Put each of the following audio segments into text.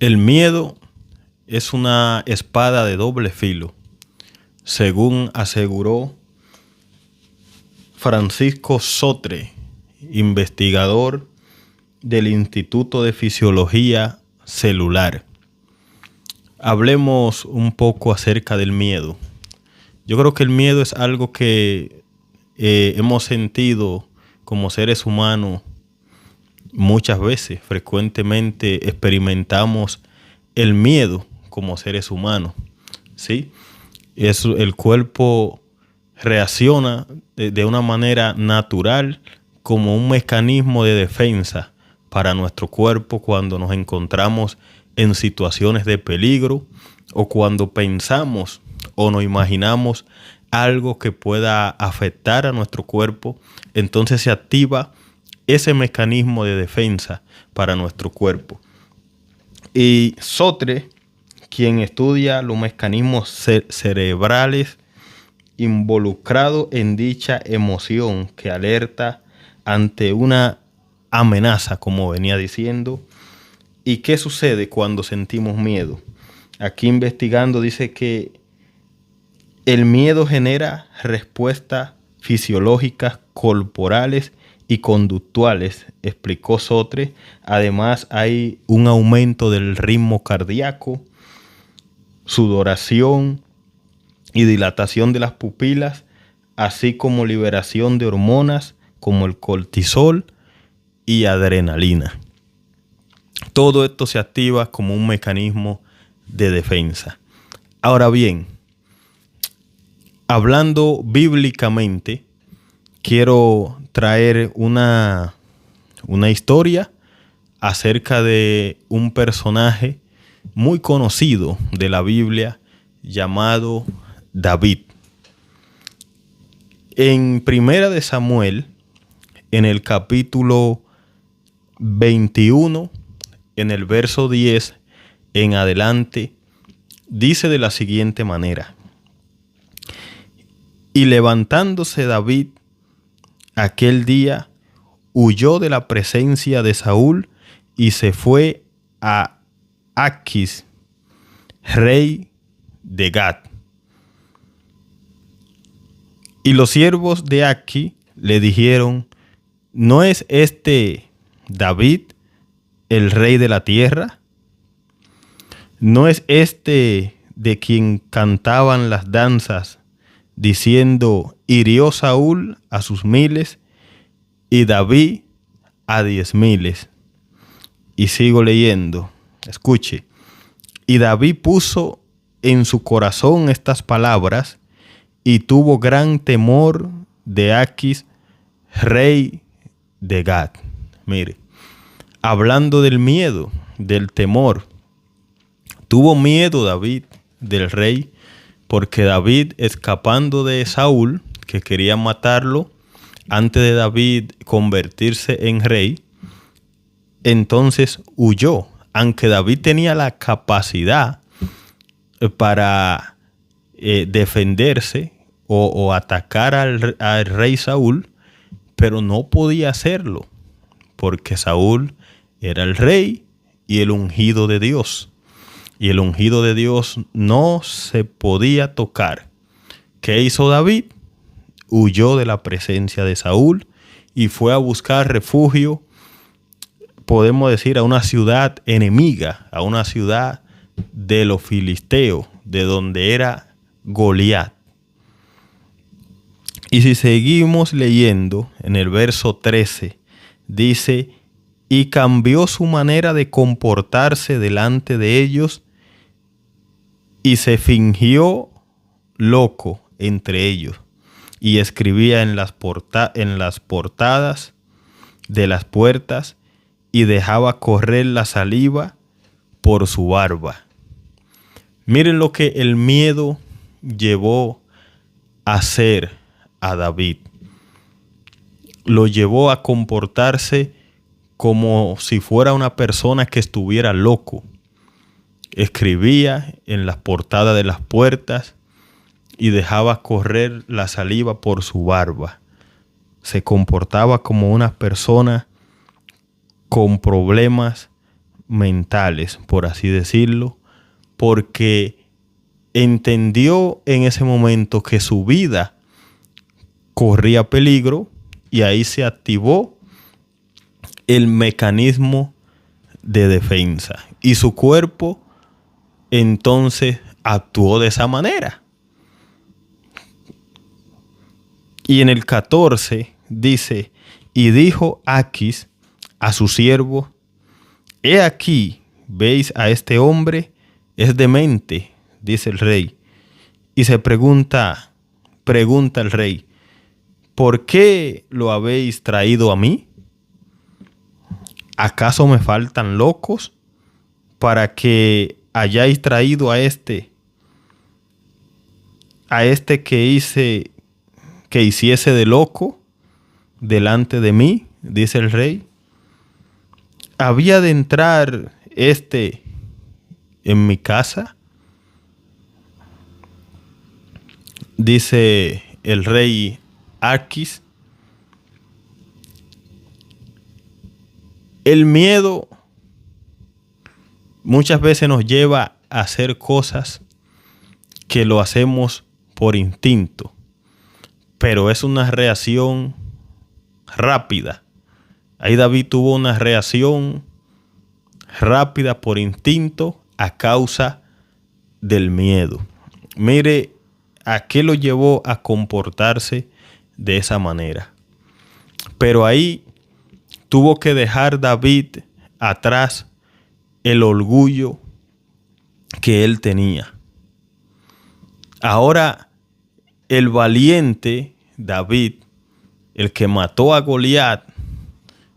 El miedo es una espada de doble filo, según aseguró Francisco Sotre, investigador del Instituto de Fisiología Celular. Hablemos un poco acerca del miedo. Yo creo que el miedo es algo que hemos sentido como seres humanos muchas veces. Frecuentemente experimentamos el miedo como seres humanos, ¿sí? El cuerpo reacciona de una manera natural como un mecanismo de defensa para nuestro cuerpo cuando nos encontramos en situaciones de peligro o cuando pensamos o nos imaginamos algo que pueda afectar a nuestro cuerpo. Entonces se activa ese mecanismo de defensa para nuestro cuerpo. Y Sotre, quien estudia los mecanismos cerebrales involucrados en dicha emoción que alerta ante una amenaza, como venía diciendo. ¿Y qué sucede cuando sentimos miedo? Aquí investigando dice que el miedo genera respuestas fisiológicas, corporales y conductuales, explicó Sotre. Además hay un aumento del ritmo cardíaco, sudoración y dilatación de las pupilas, así como liberación de hormonas como el cortisol y adrenalina. Todo esto se activa como un mecanismo de defensa. Ahora bien, hablando bíblicamente, quiero traer una historia acerca de un personaje muy conocido de la Biblia llamado David. En Primera de Samuel, en el capítulo 21, en el verso 10 en adelante, dice de la siguiente manera: y levantándose David aquel día, huyó de la presencia de Saúl y se fue a Aquis, rey de Gad. Y los siervos de Aquis le dijeron: ¿no es este David el rey de la tierra? ¿No es este de quien cantaban las danzas, diciendo: hirió Saúl a sus 1000 y David a 10,000? Y sigo leyendo, escuche. Y David puso en su corazón estas palabras y tuvo gran temor de Aquis, rey de Gad. Mire, hablando del miedo, del temor, tuvo miedo David del rey, porque David, escapando de Saúl, que quería matarlo antes de David convertirse en rey, entonces huyó. Aunque David tenía la capacidad para defenderse o atacar al rey Saúl, pero no podía hacerlo, porque Saúl era el rey y el ungido de Dios. Y el ungido de Dios no se podía tocar. ¿Qué hizo David? Huyó de la presencia de Saúl y fue a buscar refugio, podemos decir, a una ciudad enemiga, a una ciudad de los filisteos, de donde era Goliat. Y si seguimos leyendo, en el verso 13, dice: y cambió su manera de comportarse delante de ellos y se fingió loco entre ellos, y escribía en las portadas de las puertas y dejaba correr la saliva por su barba. Miren lo que el miedo llevó a hacer a David. Lo llevó a comportarse como si fuera una persona que estuviera loco. Escribía en las portadas de las puertas y dejaba correr la saliva por su barba. Se comportaba como una persona con problemas mentales, por así decirlo, porque entendió en ese momento que su vida corría peligro y ahí se activó el mecanismo de defensa y su cuerpo entonces actuó de esa manera. Y en el 14 dice: y dijo Aquis a su siervo: he aquí, veis a este hombre, es demente, dice el rey. Y se pregunta el rey: ¿por qué lo habéis traído a mí? ¿Acaso me faltan locos para que hayáis traído a este que hiciese de loco delante de mí? Dice el rey. ¿Había de entrar en mi casa? Dice el rey Aquis. El miedo muchas veces nos lleva a hacer cosas que lo hacemos por instinto, pero es una reacción rápida. Ahí David tuvo una reacción rápida por instinto a causa del miedo. Mire a qué lo llevó a comportarse de esa manera. Pero ahí tuvo que dejar David atrás el orgullo que él tenía. Ahora el valiente David, el que mató a Goliat,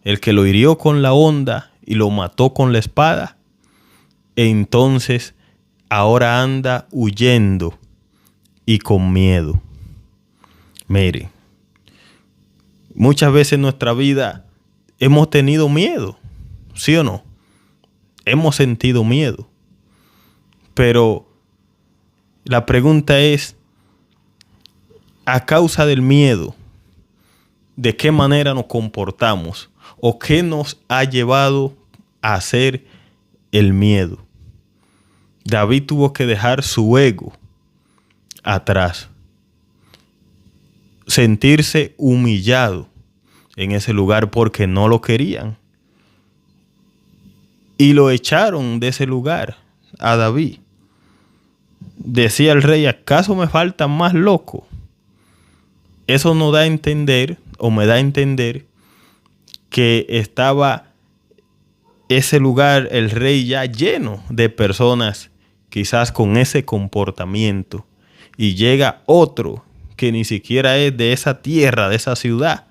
el que lo hirió con la honda y lo mató con la espada, entonces ahora anda huyendo y con miedo. Mire, muchas veces en nuestra vida hemos tenido miedo, ¿sí o no? Hemos sentido miedo. Pero la pregunta es, a causa del miedo, ¿de qué manera nos comportamos? ¿O qué nos ha llevado a hacer el miedo? David tuvo que dejar su ego atrás, sentirse humillado en ese lugar porque no lo querían. Y lo echaron de ese lugar a David. Decía el rey: ¿acaso me faltan más locos? Eso nos da a entender, o me da a entender, que estaba ese lugar, el rey, ya lleno de personas quizás con ese comportamiento. Y llega otro que ni siquiera es de esa tierra, de esa ciudad.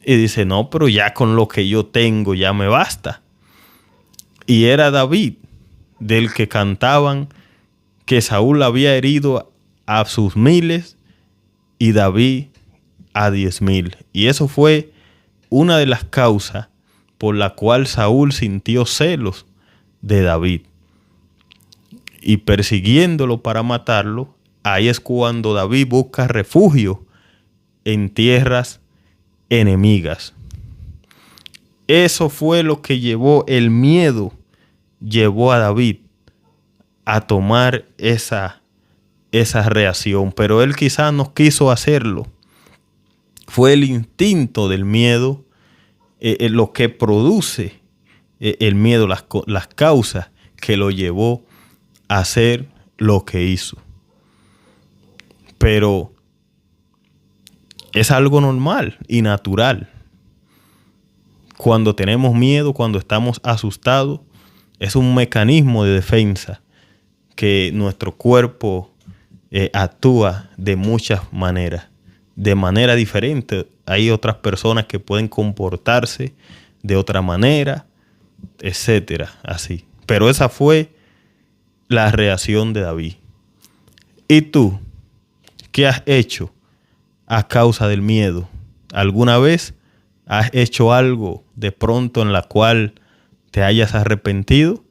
Y dice: no, pero ya con lo que yo tengo ya me basta. Y era David, del que cantaban que Saúl había herido a sus miles y David a 10,000. Y eso fue una de las causas por la cual Saúl sintió celos de David. Y persiguiéndolo para matarlo, ahí es cuando David busca refugio en tierras enemigas. Eso fue lo que llevó el miedo, llevó a David a tomar esa reacción, pero él quizás no quiso hacerlo. Fue el instinto del miedo lo que produce el miedo, las causas que lo llevó a hacer lo que hizo. Pero es algo normal y natural. Cuando tenemos miedo, cuando estamos asustados, es un mecanismo de defensa que nuestro cuerpo actúa de muchas maneras, de manera diferente. Hay otras personas que pueden comportarse de otra manera, etcétera, así. Pero esa fue la reacción de David. ¿Y tú? ¿Qué has hecho a causa del miedo? ¿Alguna vez has hecho algo de pronto en la cual te hayas arrepentido?